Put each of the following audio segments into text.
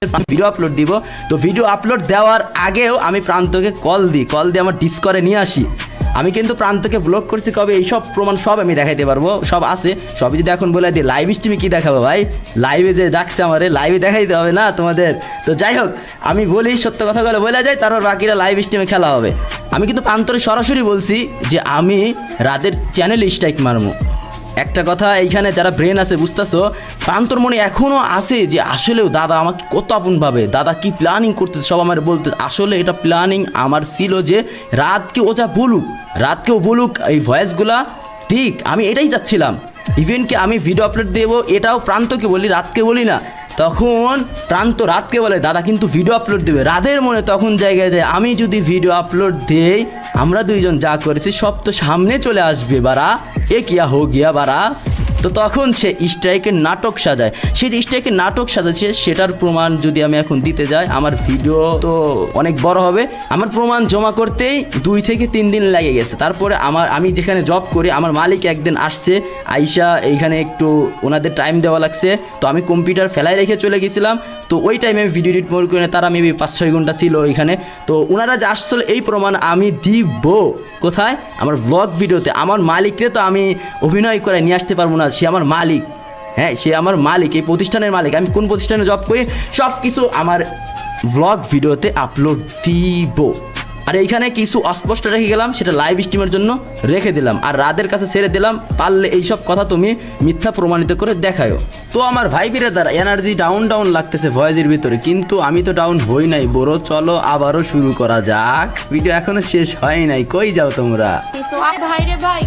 Video upload দিব। তো video upload দেওয়ার আগেও আমি প্রান্তকে কল দিই আমার ডিসকরে নিয়ে আসি। আমি কিন্তু প্রান্তকে ব্লক করছি কবে, এইসব প্রমাণ সব আমি দেখাইতে পারবো, সব আছে। সবই যদি এখন বলে দিই লাইভ স্ট্রিমে কী দেখাবো ভাই, লাইভে যে ডাকছে আমারে লাইভে দেখাইতে হবে না তোমাদের। তো যাই হোক, আমি বলি সত্য কথাগুলো বলে যাই, তারপর বাকিরা লাইভ স্ট্রিমে খেলা হবে। আমি কিন্তু প্রান্তরে সরাসরি বলছি যে আমি রাতের চ্যানেলে স্ট্রাইক মারবো। একটা কথা এইখানে যারা ব্রেন আছে বুঝতেছো, প্রান্তর মনে এখনও আছে যে আসলেও দাদা আমাকে কত আপন ভাবে, দাদা কি প্ল্যানিং করতেছে সব আমার বলতে। আসলে এটা প্ল্যানিং আমার ছিল যে রাতকে ও যা বলুক, রাতকেও বলুক এই ভয়েসগুলা ঠিক, আমি এটাই চাচ্ছিলাম। ইভেন কি আমি ভিডিও আপলোড দেবো এটাও প্রান্তকে বলি, রাতকে বলি না। তখন প্রান্ত রাতকে বলে দাদা কিন্তু ভিডিও আপলোড দেবে, রাতের মনে তখন জায়গায় যায় আমি যদি ভিডিও আপলোড দেই, আমরা দুইজন যা করেছি সব তো সামনে চলে আসবে বারা, এ কিয়া হো গিয়া বারা। তো তখন সে স্ট্রাইকের নাটক সাজায়। সে যে স্ট্রাইকের নাটক সাজাচ্ছে সেটার প্রমাণ যদি আমি এখন দিতে যাই, আমার ভিডিও তো অনেক বড় হবে। আমার প্রমাণ জমা করতেই 2 থেকে 3 দিন লেগে গেছে। তারপরে আমি যেখানে জব করি আমার মালিক একদিন আসছে, আইসা এইখানে একটু ওনাদের টাইম দেওয়া লাগছে। তো আমি কম্পিউটার ফেলাই রেখে চলে গেছিলাম। তো ওই টাইমে আমি ভিডিও এডিট মোড করে তারা মেবি 5-6 ঘন্টা ছিল ওইখানে। তো ওনারা যে আসছিল এই প্রমাণ আমি দিব কোথায়, আমার ব্লগ ভিডিওতে। আমার মালিককে তো আমি অভিনয় করে নিয়ে আসতে পারবো না, সে আমার মালিক। হ্যাঁ, সে আমার মালিক, এই প্রতিষ্ঠানের মালিক। আমি কোন প্রতিষ্ঠানে জব করি সব কিছু আমার ব্লগ ভিডিওতে আপলোড দিব। আর এইখানে কিছু অস্পষ্ট রেখে গেলাম, সেটা লাইভ স্ট্রিমের জন্য রেখে দিলাম। আর রাতের কাছে ছেড়ে দিলাম, পারলে এইসব কথা তুমি মিথ্যা প্রমাণিত করে দেখায়ও। তো আমার ভাই বিরাদার এনার্জি ডাউন লাগতেছে ভয়েসের ভিতরে, কিন্তু আমি তো ডাউন হই নাই বড়। চলো আবারও শুরু করা যাক, ভিডিও এখনো শেষ হয় নাই। কই যাও তোমরা? ভাই রে ভাই,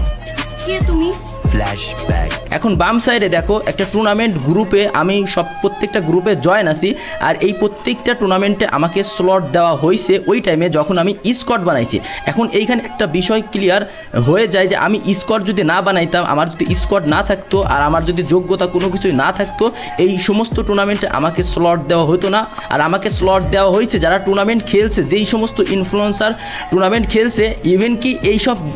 কে তুমি? ফ্ল্যাশব্যাক। এখন বাম সাইডে দেখো একটা টুর্নামেন্ট গ্রুপে, আমি প্রত্যেকটা গ্রুপে জয়েন আছি। আর এই প্রত্যেকটা টুর্নামেন্টে আমাকে স্লট দেওয়া হয়েছে ওই টাইমে যখন আমি স্কোয়াড বানাইছি। এখন এইখানে একটা বিষয় ক্লিয়ার হয়ে যায় যে আমি স্কোয়াড যদি না বানাইতাম, আমার যদি স্কোয়াড না থাকতো, আর আমার যদি যোগ্যতা কোনো কিছুই না থাকতো, এই সমস্ত টুর্নামেন্টে আমাকে স্লট দেওয়া হতো না। আর আমাকে স্লট দেওয়া হয়েছে যারা টুর্নামেন্ট খেলছে, যেই সমস্ত ইনফ্লুয়েন্সার টুর্নামেন্ট খেলছে, ইভেন কি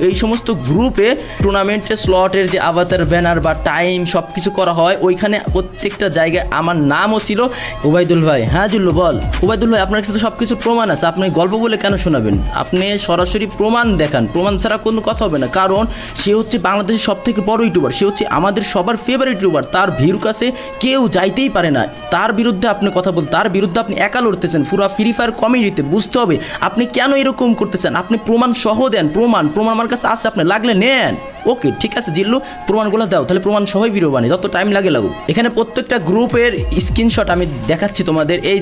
এই সমস্ত গ্রুপে টুর্নামেন্টের স্লটের যে আভাতার ব্যানার বা টাইম সব কিছু করা হয়, ওইখানে প্রত্যেকটা জায়গায় আমার নামও ছিল। ওবায়দুল ভাই, হ্যাঁ জুল্লু বল। ওবায়দুল ভাই আপনার কাছে তো সব কিছু প্রমাণ আছে, আপনি গল্প বলে কেন শোনাবেন? আপনি সরাসরি প্রমাণ দেখান, প্রমাণ ছাড়া কোনো কথা হবে না। কারণ সে হচ্ছে বাংলাদেশের সব থেকে বড় ইউটিউবার, সে হচ্ছে আমাদের সবার ফেভারিট ইউটিউবার। তার ভিউর কাছে কেউ যাইতেই পারে না। তার বিরুদ্ধে আপনি কথা বলতে, তার বিরুদ্ধে আপনি একা লড়তেছেন পুরো ফ্রি ফায়ার কমিউনিটিতে। বুঝতে হবে আপনি কেন এরকম করতেছেন। আপনি প্রমাণ সহ দেন, প্রমাণ আমার কাছে আছে, আপনি লাগলে নেন। ওকে ঠিক আছে জিল্লু, প্রমাণগুলো দাও, তাহলে প্রমাণ সহই ভিডিও বানিয়ে, যত টাইম লাগে লাগুক। এখানে প্রত্যেকটা গ্রুপের স্ক্রিনশট আমি দেখাচ্ছি তোমাদের। এই